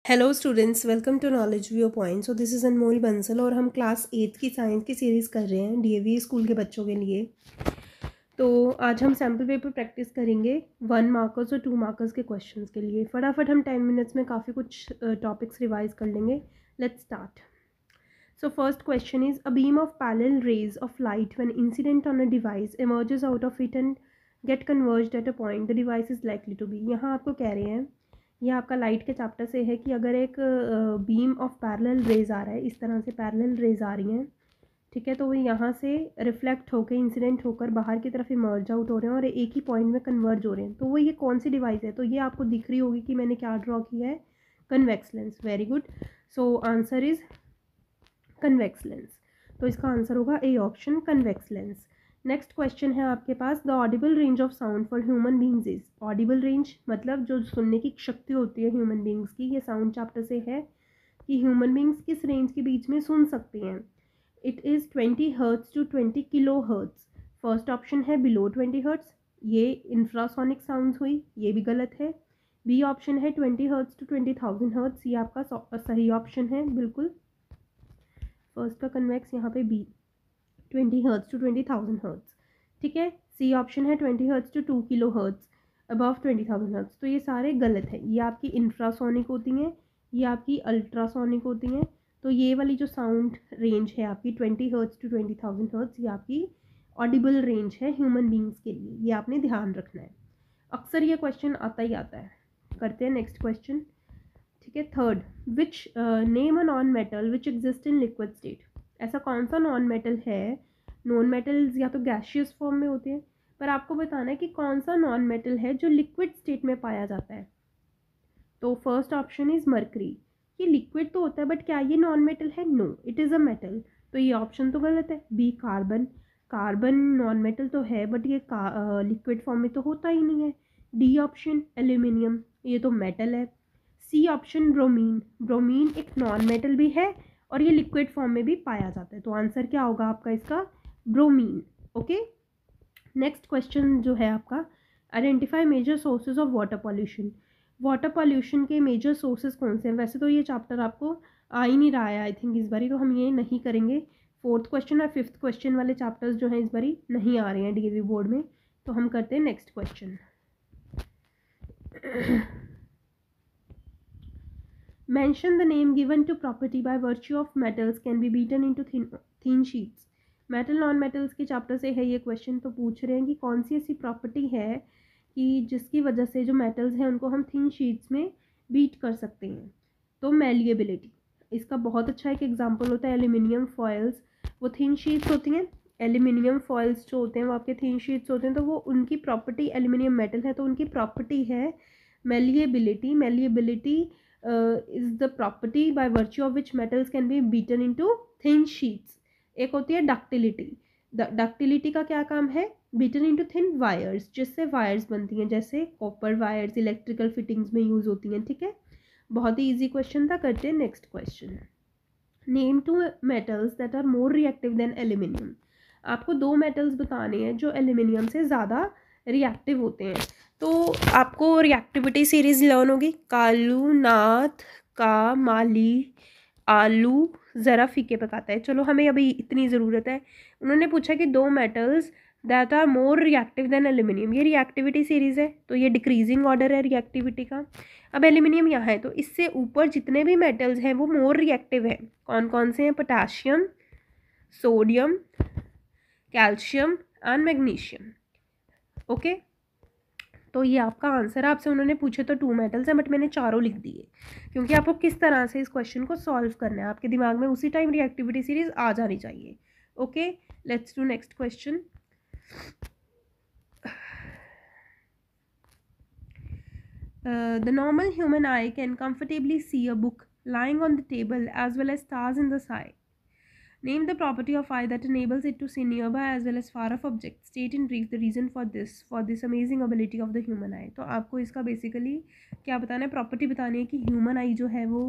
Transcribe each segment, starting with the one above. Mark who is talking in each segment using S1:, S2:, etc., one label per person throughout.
S1: Hello students, welcome to knowledge viewpoint. So this is Anmol Bansal और हम class 8 की science की सीरीज़ कर रहे हैं डीएवी स्कूल के बच्चों के लिए। तो आज हम सैम्पल पेपर प्रैक्टिस करेंगे 1 मार्कर्स और 2 मार्कर्स के क्वेश्चंस के लिए। फटाफट हम 10 मिनट्स में काफ़ी कुछ टॉपिक्स रिवाइज कर लेंगे। Let's start. So first question is, a beam of parallel rays of light when incident on a device emerges out of it and get converged at a point the device is likely to be। यहाँ आपको कह रहे हैं, ये आपका light के chapter से है कि अगर एक बीम ऑफ पैरेलल रेज आ रहा है, इस तरह से पैरेलल रेज आ रही हैं, ठीक है, तो वो यहाँ से रिफ्लेक्ट होकर इंसिडेंट होकर बाहर की तरफ इमर्ज आउट हो रहे हैं और एक ही पॉइंट में कन्वर्ज हो रहे हैं। तो वो ये कौन सी डिवाइस है? तो ये आपको दिख रही होगी कि मैंने क्या ड्रॉ किया है, convex lens. Very good. So answer is convex lens. तो इसका आंसर होगा A option, convex lens. Next question है आपके पास, the audible range of sound for human beings is. Audible range मतलब जो सुनने की शक्ति होती है ह्यूमन बींग्स की, ये साउंड चैप्टर से है कि ह्यूमन बींग्स किस रेंज के बीच में सुन सकते हैं। It is 20 hertz to 20 kilo hertz. First option है बिलो 20 हर्ट्स, ये इंफ्रासोनिक साउंड्स हुई, ये भी गलत है। बी ऑप्शन है 20 हर्ट्स टू 20,000 हर्ट्स, ये आपका सही ऑप्शन है बिल्कुल। फर्स्ट का कन्वेक्स यहाँ पे बी, 20 हर्ट्स टू 20,000 हर्ट्स, ठीक है। सी ऑप्शन है 20 hertz to 2 kilo hertz above 20,000 hertz. तो ये सारे गलत है, ये आपकी इंफ्रासोनिक होती हैं, ये आपकी अल्ट्रासोनिक होती हैं। तो ये वाली जो साउंड रेंज है आपकी 20 हर्ट्स टू 20,000 हर्ट्स, ये आपकी ऑडिबल रेंज है ह्यूमन बींग्स के लिए, ये आपने ध्यान रखना है। अक्सर ये क्वेश्चन आता ही आता है। करते हैं नेक्स्ट क्वेश्चन, ठीक है। Third, which name a non metal which exist in liquid state. ऐसा कौन सा नॉन मेटल है? नॉन मेटल्स या तो गैशियस फॉर्म में होते हैं, पर आपको बताना है कि कौन सा नॉन मेटल है जो लिक्विड स्टेट में पाया जाता है। तो फर्स्ट ऑप्शन इज मर्करी। ये लिक्विड तो होता है बट क्या ये नॉन मेटल है? No, it is a metal. तो ये ऑप्शन तो गलत है। B carbon, carbon non metal तो है बट ये लिक्विड फॉर्म में तो होता ही नहीं है। डी ऑप्शन एल्यूमिनियम, ये तो मेटल है। सी ऑप्शन ब्रोमीन, ब्रोमीन एक नॉन मेटल भी है और ये लिक्विड फॉर्म में भी पाया जाता है। तो आंसर क्या होगा आपका इसका? ब्रोमीन। ओके। नेक्स्ट क्वेश्चन जो है आपका, identify major sources of water pollution. Water pollution के मेजर सोर्सेज कौन से हैं? वैसे तो ये चैप्टर आपको आ ही नहीं रहा है आई थिंक इस बारी, तो हम ये नहीं करेंगे। फोर्थ क्वेश्चन और फिफ्थ क्वेश्चन वाले चैप्टर्स जो हैं इस बारी नहीं आ रहे हैं डीएवी बोर्ड में। तो हम करते हैं next question. Mention the name given to property by virtue of metals can be beaten into thin sheets। Metal non metals के चैप्टर से है ये क्वेश्चन। तो पूछ रहे हैं कि कौन सी ऐसी प्रॉपर्टी है कि जिसकी वजह से जो मेटल्स हैं उनको हम थिन शीट्स में बीट कर सकते हैं। तो मेलिएबिलिटी इसका बहुत अच्छा एक एग्जांपल होता है। एल्यूमिनियम फॉयल्स वो थिन शीट्स होती हैं, एल्यूमिनियम फॉयल्स जो होते हैं वो आपके थिन शीट्स होते हैं। तो वो उनकी प्रॉपर्टी, एल्यूमिनियम मेटल है तो उनकी प्रॉपर्टी है malleability. Malleability is the property by virtue of which metals can be beaten into thin sheets। एक होती है डक्टिलिटी। डक्टिलिटी का क्या काम है? बीटन इनटू थिन वायर्स, जिससे वायर्स बनती हैं, जैसे कॉपर वायर्स इलेक्ट्रिकल फिटिंग्स में यूज होती हैं, ठीक है। बहुत ही इजी क्वेश्चन था। करते हैं next question. Name two metals that are more reactive than aluminium. आपको दो मेटल्स बताने हैं जो एल्यूमिनियम से ज़्यादा रिएक्टिव होते हैं। तो आपको रिएक्टिविटी सीरीज लर्न होगी, कालू, नाथ, का, माली, आलू, ज़रा फीके पकाता है। चलो हमें अभी इतनी ज़रूरत है। उन्होंने पूछा कि दो metals that are more reactive than aluminium, ये रिएक्टिविटी सीरीज़ है तो ये डिक्रीजिंग ऑर्डर है रिएक्टिविटी का। अब एल्यूमिनियम यहाँ है तो इससे ऊपर जितने भी मेटल्स हैं वो मोर रिएक्टिव हैं। कौन कौन से हैं? Potassium, sodium, calcium and magnesium. Okay. तो ये आपका आंसर है। आपसे उन्होंने पूछे तो 2 मेटल्स हैं बट मैंने चारों लिख दिए क्योंकि आपको किस तरह से इस क्वेश्चन को सॉल्व करना है आपके दिमाग में उसी टाइम रिएक्टिविटी सीरीज आ जानी चाहिए। Okay, let's do next question. The normal human eye can comfortably see a book lying on the table as well as stars in the sky. Name the property of eye that enables it to see nearby as well as far off objects. State in brief the reason for this amazing ability of the human eye। तो आपको इसका basically क्या बताना है? Property बतानी है कि human आई जो है वो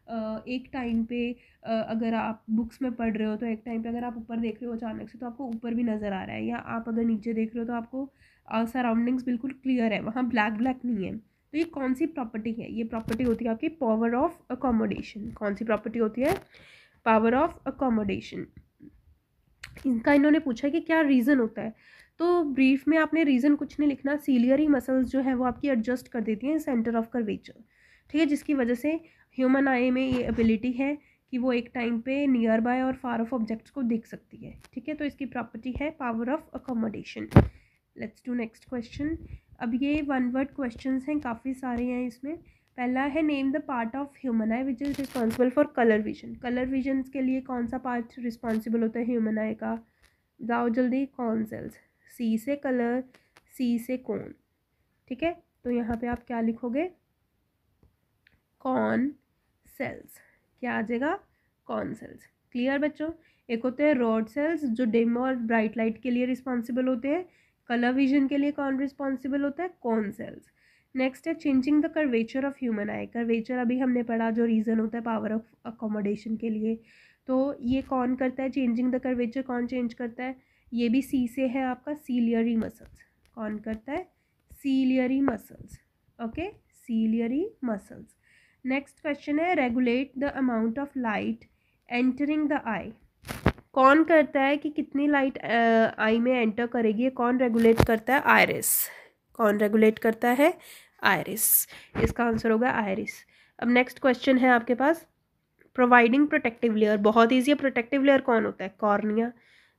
S1: एक टाइम पे अगर आप बुक्स में पढ़ रहे हो तो एक टाइम पे अगर आप ऊपर देख रहे हो अचानक से तो आपको ऊपर भी नज़र आ रहा है, या आप अगर नीचे देख रहे हो तो आपको सराउंडिंग्स बिल्कुल क्लियर है, वहाँ ब्लैक ब्लैक नहीं है। तो ये कौन सी प्रॉपर्टी है? ये प्रॉपर्टी होती है आपकी पावर ऑफ अकोमोडेशन। कौन सी प्रॉपर्टी होती है? Power of accommodation. इनका इन्होंने पूछा कि क्या रीज़न होता है, तो ब्रीफ में आपने रीज़न कुछ नहीं लिखना। सीलियरी मसल्स जो है वो आपकी एडजस्ट कर देती हैं सेंटर ऑफ कर्वेचर, ठीक है, जिसकी वजह से ह्यूमन आई में ये एबिलिटी है कि वो एक टाइम पे नियर बाय और फार ऑफ ऑब्जेक्ट्स को देख सकती है, ठीक है। तो इसकी प्रॉपर्टी है power of accommodation. Let's do next question. अब ये वन वर्ड क्वेश्चन हैं, काफ़ी सारे हैं इसमें। पहला है name the part of human I which is responsible for colour vision. Colour vision के लिए कौन सा पार्ट रिस्पॉन्सिबल होता है ह्यूमन आई का? जाओ जल्दी। Corn sales. सी से कलर, सी से कॉर्न, ठीक है। तो यहाँ पे आप क्या लिखोगे? Cone cells. क्या आ जाएगा? Corn sales. क्लियर बच्चों? एक होते हैं रॉड सेल्स जो डिम और ब्राइट लाइट के लिए रिस्पॉन्सिबल होते हैं। कलर विजन के लिए कौन रिस्पॉन्सिबल होता है? Cone cells. नेक्स्ट है changing the curvature of human eye. Curvature अभी हमने पढ़ा, जो रीज़न होता है पावर ऑफ अकोमोडेशन के लिए। तो ये कौन करता है चेंजिंग द कर्वेचर? कौन चेंज करता है? ये भी सी से है आपका, सीलियरी मसल्स। कौन करता है? Ciliary muscles. Okay, ciliary muscles. Next question है regulate the amount of light entering the eye. कौन करता है कि कितनी लाइट आई में एंटर करेगी? कौन रेगुलेट करता है? आयरिस। कौन रेगुलेट करता है? आयरिस। इसका आंसर होगा आयरिस। अब नेक्स्ट क्वेश्चन है आपके पास प्रोवाइडिंग प्रोटेक्टिव लेयर। बहुत ईजी है। प्रोटेक्टिव लेयर कौन होता है? कॉर्निया।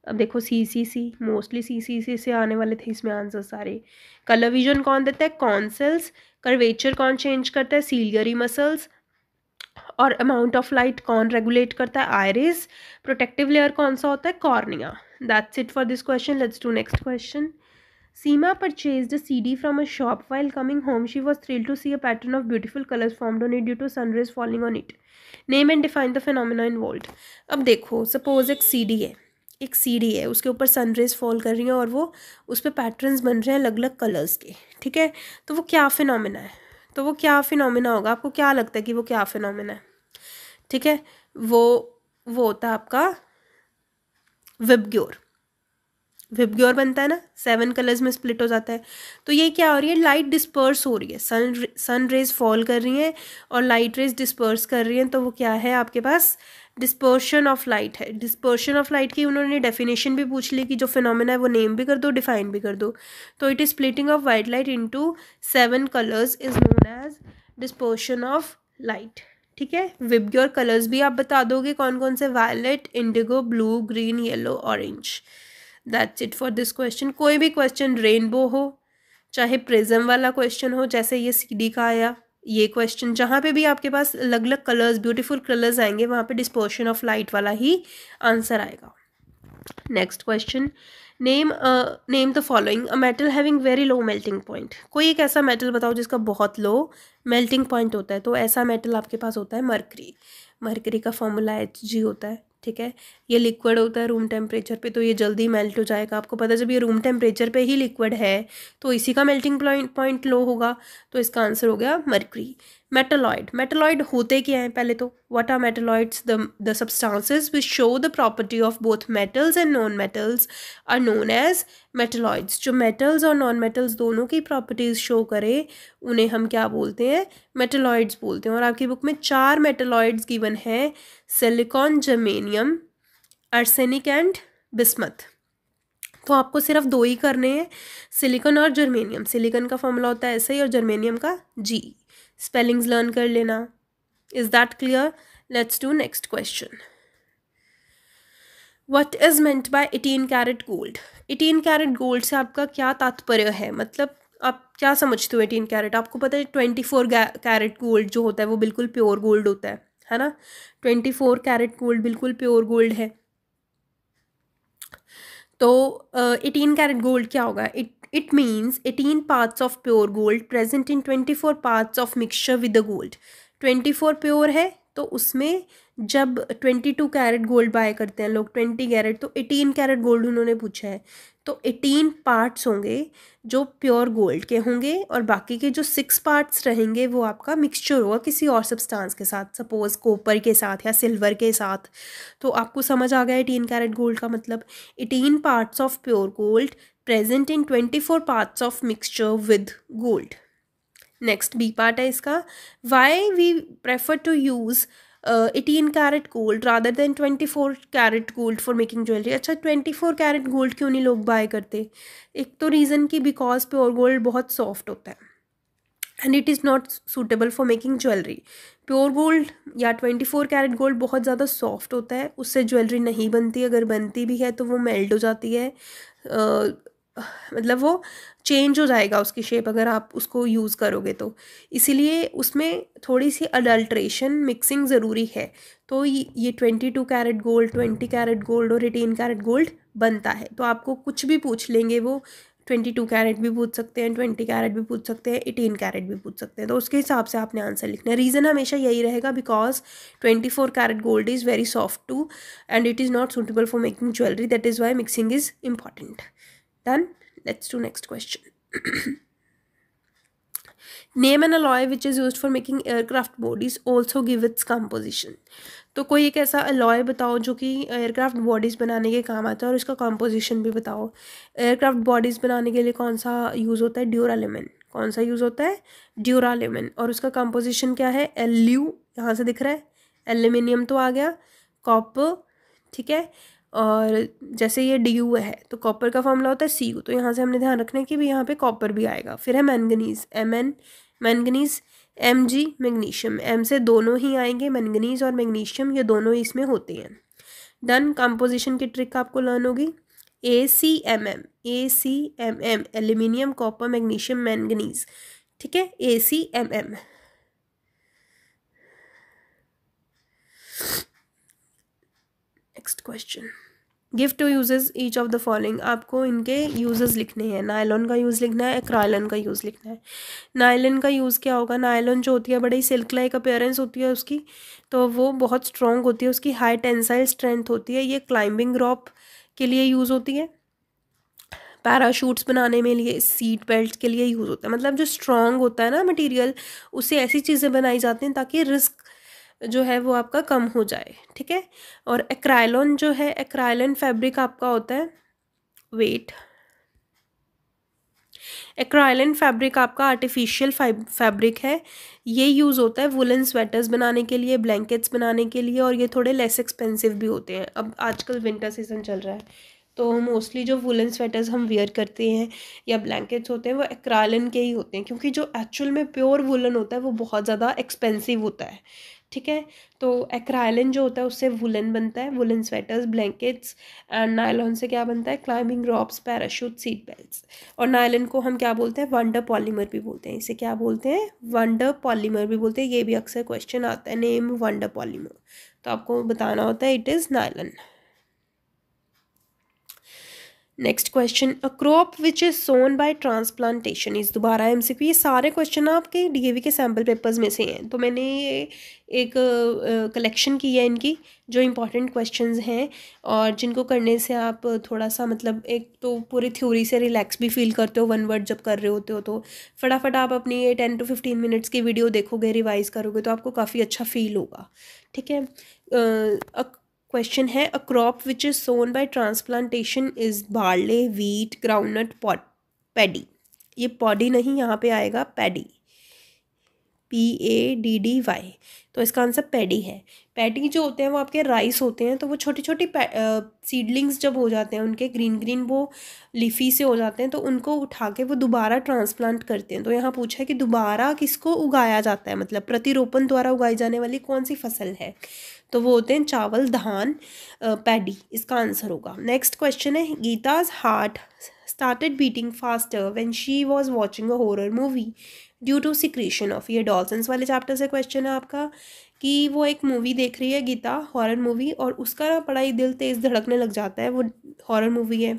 S1: अब देखो सी मोस्टली सी से आने वाले थे इसमें आंसर सारे। कलर विजन कौन देता है? Cone cells. कर्वेचर कौन चेंज करता है? Ciliary muscles. और अमाउंट ऑफ लाइट कौन रेगुलेट करता है? आयरिस। प्रोटेक्टिव लेयर कौन सा होता है? Cornea. That's it for this question. Let's do next question. Seema purchased a CD from a shop. While coming home, she was thrilled to see a pattern of beautiful colors formed on it due to sun rays falling on it. Name and define the phenomena involved. अब देखो, suppose एक CD है, उसके ऊपर sun rays fall कर रही हैं और वो उस पर पैटर्न्स बन रहे हैं अलग अलग कलर्स के, ठीक है। तो वो क्या फिनोमिना है? तो वो क्या फिनोमिना होगा? आपको क्या लगता है कि वो क्या फिनोमिना है? ठीक है, वो होता है आपका विबग्योर। विबग्योर बनता है ना, 7 कलर्स में स्प्लिट हो जाता है। तो ये क्या हो रही है? लाइट डिस्पर्स हो रही है, सन रेज फॉल कर रही हैं और लाइट रेज डिस्पर्स कर रही हैं। तो वो क्या है आपके पास? डिस्पर्शन ऑफ लाइट है। डिस्पर्शन ऑफ लाइट की उन्होंने डेफिनेशन भी पूछ ली कि जो फिनोमेना है वो नेम भी कर दो, डिफाइन भी कर दो। तो it is splitting of white light into 7 colours is known as dispersion of light, ठीक है। विबग्योर कलर्स भी आप बता दोगे कौन कौन से? Violet, indigo, blue, green, yellow, orange. That's it for this question. कोई भी क्वेश्चन रेनबो हो, चाहे प्रिज्म वाला क्वेश्चन हो, जैसे ये सीडी का आया, ये क्वेश्चन, जहाँ पे भी आपके पास अलग अलग कलर्स, ब्यूटीफुल कलर्स आएंगे, वहाँ पे डिस्पर्शन ऑफ लाइट वाला ही आंसर आएगा। Next question, name the following a metal having very low melting point. कोई एक ऐसा मेटल बताओ जिसका बहुत लो मेल्टिंग पॉइंट होता है। तो ऐसा मेटल आपके पास होता है मरकरी। मरकरी का फॉर्मूला Hg होता है, ठीक है। ये लिक्विड होता है रूम टेम्परेचर पे, तो ये जल्दी मेल्ट हो जाएगा। आपको पता है जब ये रूम टेम्परेचर पे ही लिक्विड है तो इसी का मेल्टिंग पॉइंट लो होगा। तो इसका आंसर हो गया मरकरी। मेटलॉइड होते क्या हैं? पहले तो what are metalloids? The substances which show the property of both metals and non metals are known as metalloids. जो मेटल्स और नॉन मेटल्स दोनों की प्रॉपर्टीज शो करे उन्हें हम क्या बोलते हैं? मेटलॉइड्स बोलते हैं। और आपकी बुक में 4 मेटलॉइड्स गिवन है, silicon, germanium, arsenic and bismuth. तो आपको सिर्फ 2 ही करने हैं, सिलिकॉन और जर्मेनियम। सिलिकॉन का फॉर्मूला होता है SI और जर्मेनियम का G। स्पेलिंग्स लर्न कर लेना। Is that clear? Let's do next question. What is meant by 18 carat gold? 18 carat gold से आपका क्या तात्पर्य है? मतलब आप क्या समझते हो 18 कैरेट? आपको पता है 24 कैरेट गोल्ड जो होता है वो बिल्कुल प्योर गोल्ड होता है ना। 24 कैरेट गोल्ड बिल्कुल प्योर गोल्ड है। तो 18 कैरेट गोल्ड क्या होगा? It means 18 parts of pure gold present in 24 parts of mixture with the gold. 24 pure है तो उसमें जब 22 कैरेट गोल्ड बाय करते हैं लोग 20 कैरेट, तो 18 कैरेट गोल्ड उन्होंने पूछा है। तो 18 पार्ट्स होंगे जो प्योर गोल्ड के होंगे और बाकी के जो 6 पार्ट्स रहेंगे वो आपका मिक्सचर होगा किसी और सब्सटेंस के साथ, सपोज कॉपर के साथ या सिल्वर के साथ। तो आपको समझ आ गया 18 कैरेट गोल्ड का मतलब 18 parts of pure gold present in 24 parts of mixture with gold. Next B part है इसका, why we prefer to use 18 carat gold rather than 24 carat gold for making jewellery. अच्छा 24 कैरेट गोल्ड क्यों नहीं लोग bye करते? एक तो reason कि बिकॉज प्योर गोल्ड बहुत सॉफ्ट होता है and it is not suitable for making jewellery. Pure gold या 24 कैरेट गोल्ड बहुत ज़्यादा सॉफ्ट होता है, उससे ज्वेलरी नहीं बनती, अगर बनती भी है तो वो मेल्ट हो जाती है, मतलब वो चेंज हो जाएगा उसकी शेप अगर आप उसको यूज़ करोगे तो, इसीलिए उसमें थोड़ी सी अडल्ट्रेशन मिक्सिंग ज़रूरी है। तो ये 22 कैरेट गोल्ड, 20 कैरेट गोल्ड और 18 कैरेट गोल्ड बनता है। तो आपको कुछ भी पूछ लेंगे वो, 22 कैरेट भी पूछ सकते हैं, 20 कैरेट भी पूछ सकते हैं, 18 कैरेट भी पूछ सकते हैं, तो उसके हिसाब से आपने आंसर लिखना है। रीज़न हमेशा यही रहेगा, because 24 carat gold is very soft to and it is not suitable for making jewellery, that is why mixing is important. Done. Let's do next question. Name an alloy which is used for making aircraft bodies. Also give its composition. तो कोई एक ऐसा alloy बताओ जो कि aircraft bodies बनाने के काम आता है और इसका कंपोजिशन भी बताओ। एयरक्राफ्ट बॉडीज़ बनाने के लिए कौन सा यूज़ होता है? ड्यूरालेमन। कौन सा यूज़ होता है? ड्यूरालेमन। और उसका कंपोजिशन क्या है? एल्यू, यहाँ से दिख रहा है, एल्यूमिनियम तो आ गया, कॉपर, ठीक है, और जैसे ये डी है तो कॉपर का फॉर्मूला होता है Cu, तो यहाँ से हमने ध्यान रखना है कि भी यहाँ पे कॉपर भी आएगा। फिर है manganese, Mn manganese, Mg magnesium, M से दोनों ही आएंगे, मैंगनीज और मैग्नीशियम, ये दोनों इसमें होते हैं। डन। कंपोजिशन की ट्रिक आपको लर्न होगी, ACMM, ACMM, aluminium, copper, magnesium, manganese, ठीक है, ACMM। Next question, give two uses each of the following. आपको इनके यूजेस लिखने हैं, नायलॉन का यूज़ लिखना है, एक्राइलन का यूज़ लिखना है। नायलॉन का यूज़ क्या होगा? नायलॉन जो होती है बड़ी सिल्क लाइक अपीयरेंस होती है उसकी, तो वो बहुत स्ट्रॉन्ग होती है, उसकी हाई टेंसाइल स्ट्रेंथ होती है, ये क्लाइंबिंग रॉप के लिए यूज़ होती है, पैराशूट्स बनाने में लिए, सीट बेल्ट के लिए यूज़ होता है। मतलब जो स्ट्रॉन्ग होता है ना मटेरियल, उससे ऐसी चीज़ें बनाई जाती हैं ताकि रिस्क जो है वो आपका कम हो जाए, ठीक है। और एक्राइलॉन जो है, एक्राइलन फैब्रिक आपका होता है, वेट, एक्राइलन फैब्रिक आपका आर्टिफिशियल फैब्रिक है, ये यूज़ होता है वुलन स्वेटर्स बनाने के लिए, ब्लैंकेट्स बनाने के लिए, और ये थोड़े लेस एक्सपेंसिव भी होते हैं। अब आजकल विंटर सीजन चल रहा है तो मोस्टली जो वुलन स्वेटर्स हम वेयर करते हैं या ब्लैंकेट्स होते हैं वो एक्राइलन के ही होते हैं, क्योंकि जो एक्चुअल में प्योर वुलन होता है वो बहुत ज़्यादा एक्सपेंसिव होता है, ठीक है। तो एक्राइलन जो होता है उससे वुलन बनता है, woollen sweaters, blankets, and nylon से क्या बनता है? Climbing ropes, parachute, seat belts. और नायलॉन को हम क्या बोलते हैं? वंडर पॉलीमर भी बोलते हैं, इसे क्या बोलते हैं? वंडर पॉलीमर भी बोलते हैं। ये भी अक्सर क्वेश्चन आता है, नेम वंडर पॉलीमर, तो आपको बताना होता है it is nylon. Next question, a crop which is sown by transplantation is, दोबारा एमसीक्यू। ये सारे क्वेश्चन आपके डीएवी के सैम्पल पेपर्स में से हैं, तो मैंने ये एक कलेक्शन की है इनकी जो इंपॉर्टेंट क्वेश्चंस हैं और जिनको करने से आप थोड़ा सा मतलब एक तो पूरी थ्योरी से रिलैक्स भी फील करते हो वन वर्ड जब कर रहे होते हो, तो फटाफट आप अपनी ये 10 to 15 मिनट्स की वीडियो देखोगे, रिवाइज करोगे तो आपको काफ़ी अच्छा फील होगा, ठीक है। क्वेश्चन है, a crop which is sown by transplantation is barley, wheat, groundnut, paddy. ये पॉडी नहीं, यहाँ पे आएगा पैडी, PADDY, तो इसका आंसर पैडी है। पैडी जो होते हैं वो आपके राइस होते हैं, तो वो छोटी छोटी सीडलिंग्स जब हो जाते हैं उनके ग्रीन ग्रीन वो लीफी से हो जाते हैं, तो उनको उठा के वो दोबारा ट्रांसप्लांट करते हैं। तो यहाँ पूछा है कि दोबारा किसको उगाया जाता है, मतलब प्रतिरोपण द्वारा उगाई जाने वाली कौन सी फसल है, तो वो होते हैं चावल, धान, पैडी, इसका आंसर होगा। नेक्स्ट क्वेश्चन है, Geeta's heart started beating faster when she was watching a horror movie due to secretion of, ये डॉल्सन्स वाले चैप्टर से क्वेश्चन है आपका कि वो एक मूवी देख रही है गीता, हॉरर मूवी, और उसका बड़ा ही दिल तेज़ धड़कने लग जाता है, वो हॉरर मूवी है,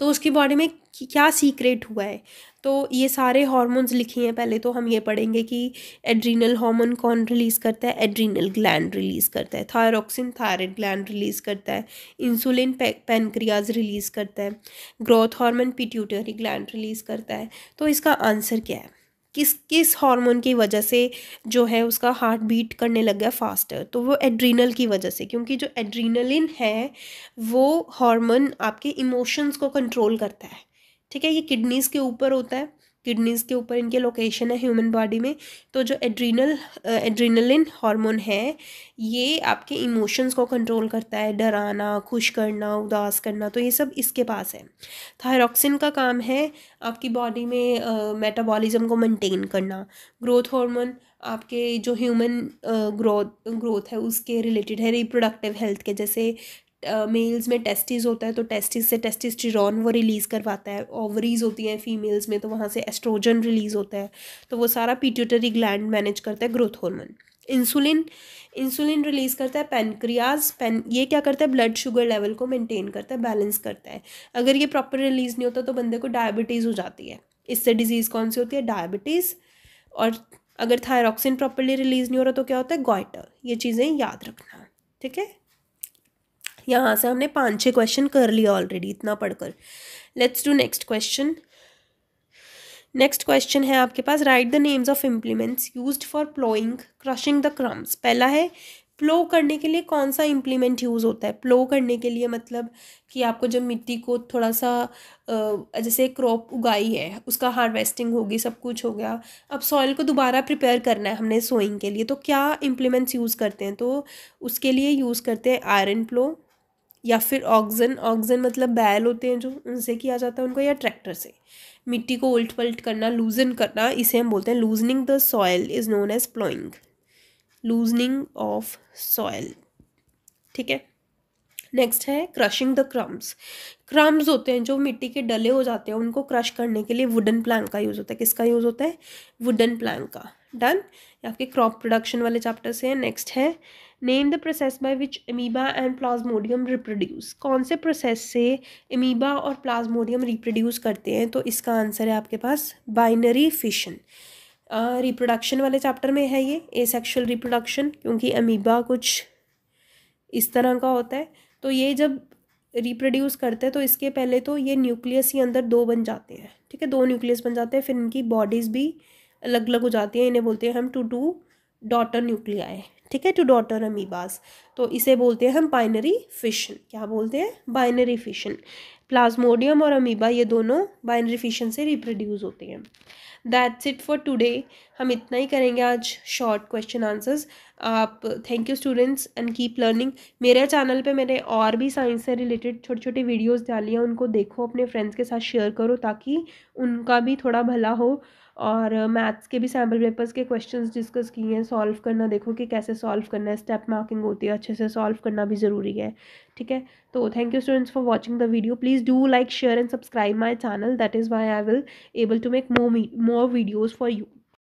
S1: तो उसकी बॉडी में क्या सीक्रेट हुआ है। तो ये सारे हार्मोन्स लिखे हैं, पहले तो हम ये पढ़ेंगे कि एड्रीनल हार्मोन कौन रिलीज़ करता है, एड्रीनल ग्लैंड रिलीज़ करता है, थायरोक्सिन थायराइड ग्लैंड रिलीज़ करता है, इंसुलिन पैनक्रियाज रिलीज़ करता है, growth hormone pituitary gland release करता है। तो इसका आंसर क्या है, किस किस हार्मोन की वजह से जो है उसका हार्ट बीट करने लग गया फास्टर, तो वो एड्रीनल की वजह से, क्योंकि जो एड्रीनलिन है वो हार्मोन आपके इमोशंस को कंट्रोल करता है, ठीक है। ये किडनीज़ के ऊपर होता है, किडनीज़ के ऊपर इनके लोकेशन है ह्यूमन बॉडी में। तो जो एड्रीनलिन हार्मोन है ये आपके इमोशंस को कंट्रोल करता है, डराना, खुश करना, उदास करना, तो ये सब इसके पास है। थायरॉक्सिन का काम है आपकी बॉडी में मेटाबॉलिज्म को मेंटेन करना। ग्रोथ हार्मोन आपके जो ह्यूमन ग्रोथ है उसके रिलेटेड है, रिप्रोडक्टिव हेल्थ के। जैसे मेल्स में टेस्टिस होता है तो टेस्टिस से टेस्टिस्टेरॉन वो रिलीज़ करवाता है। ओवरीज होती हैं फीमेल्स में तो वहाँ से एस्ट्रोजन रिलीज़ होता है, तो वो सारा पिट्यूटरी ग्लैंड मैनेज करता है ग्रोथ हार्मोन। इंसुलिन रिलीज़ करता है पैनक्रियाज। ये क्या करता है, ब्लड शुगर लेवल को मेंटेन करता है, बैलेंस करता है। अगर ये प्रॉपर रिलीज़ नहीं होता तो बंदे को डायबिटीज़ हो जाती है। इससे डिजीज़ कौन सी होती है, डायबिटीज़। और अगर थायरॉक्सिन प्रॉपरली रिलीज़ नहीं हो रहा तो क्या होता है, गॉइटर। ये चीज़ें याद रखना, ठीक है। यहाँ से हमने 5-6 क्वेश्चन कर लिया ऑलरेडी इतना पढ़कर। Let's do next question. Next question है आपके पास, write the names of implements used for ploughing crushing the crumbs. पहला है प्लो करने के लिए कौन सा इम्प्लीमेंट यूज़ होता है। प्लो करने के लिए मतलब कि आपको जब मिट्टी को थोड़ा सा जैसे क्रॉप उगाई है उसका हार्वेस्टिंग होगी, सब कुछ हो गया, अब सॉइल को दोबारा प्रिपेयर करना है हमने सोइंग के लिए, तो क्या इम्प्लीमेंट्स यूज़ करते हैं, तो उसके लिए यूज़ करते हैं आयरन प्लो या फिर ऑक्जन मतलब बैल होते हैं जो, उनसे किया जाता है उनको, या ट्रैक्टर से। मिट्टी को उल्ट पलट करना, लूजन करना, इसे हम बोलते हैं loosening the soil is known as ploughing, loosening of soil, ठीक है। नेक्स्ट है क्रशिंग द क्रम्स। क्रम्स होते हैं जो मिट्टी के डले हो जाते हैं, उनको क्रश करने के लिए वुडन प्लैंक का यूज़ होता है। किसका यूज़ होता है, वुडन प्लैंक का। डन, ये आपके क्रॉप प्रोडक्शन वाले चैप्टर से है। नेक्स्ट है name the process by which amoeba and Plasmodium reproduce. कौन से प्रोसेस से अमीबा और प्लाज्मोडियम रिप्रोड्यूस करते हैं, तो इसका आंसर है आपके पास बाइनरी फिशन। रिप्रोडक्शन वाले चैप्टर में है ये, एसेक्सुअल रिप्रोडक्शन, क्योंकि अमीबा कुछ इस तरह का होता है। तो ये जब रिप्रोड्यूस करते हैं तो इसके पहले तो ये न्यूक्लियस ही अंदर 2 बन जाते हैं, ठीक है, 2 न्यूक्लियस बन जाते हैं, फिर इनकी बॉडीज़ भी अलग अलग हो जाती हैं। इन्हें बोलते हैं हम टू डॉटर न्यूक्लियाई, ठीक है, टू डॉटर अमीबास। तो इसे बोलते हैं हम बाइनरी फिशन। क्या बोलते हैं, बाइनरी फिशन। प्लाज्मोडियम और अमीबा ये दोनों बाइनरी फिशन से रिप्रोड्यूस होते हैं। That's it for today. हम इतना ही करेंगे आज शॉर्ट क्वेश्चन आंसर्स। आप thank you students and keep learning. मेरे चैनल पे मैंने और भी साइंस से रिलेटेड छोटी छोटी वीडियोस डाली हैं, उनको देखो, अपने फ्रेंड्स के साथ शेयर करो ताकि उनका भी थोड़ा भला हो। और मैथ्स के भी सैम्पल पेपर्स के क्वेश्चंस डिस्कस किए हैं, सॉल्व करना देखो कि कैसे सॉल्व करना है, स्टेप मार्किंग होती है, अच्छे से सॉल्व करना भी ज़रूरी है, ठीक है। तो thank you students for watching the video. Please do like, share and subscribe my channel, that is Y I will able to make more videos for you.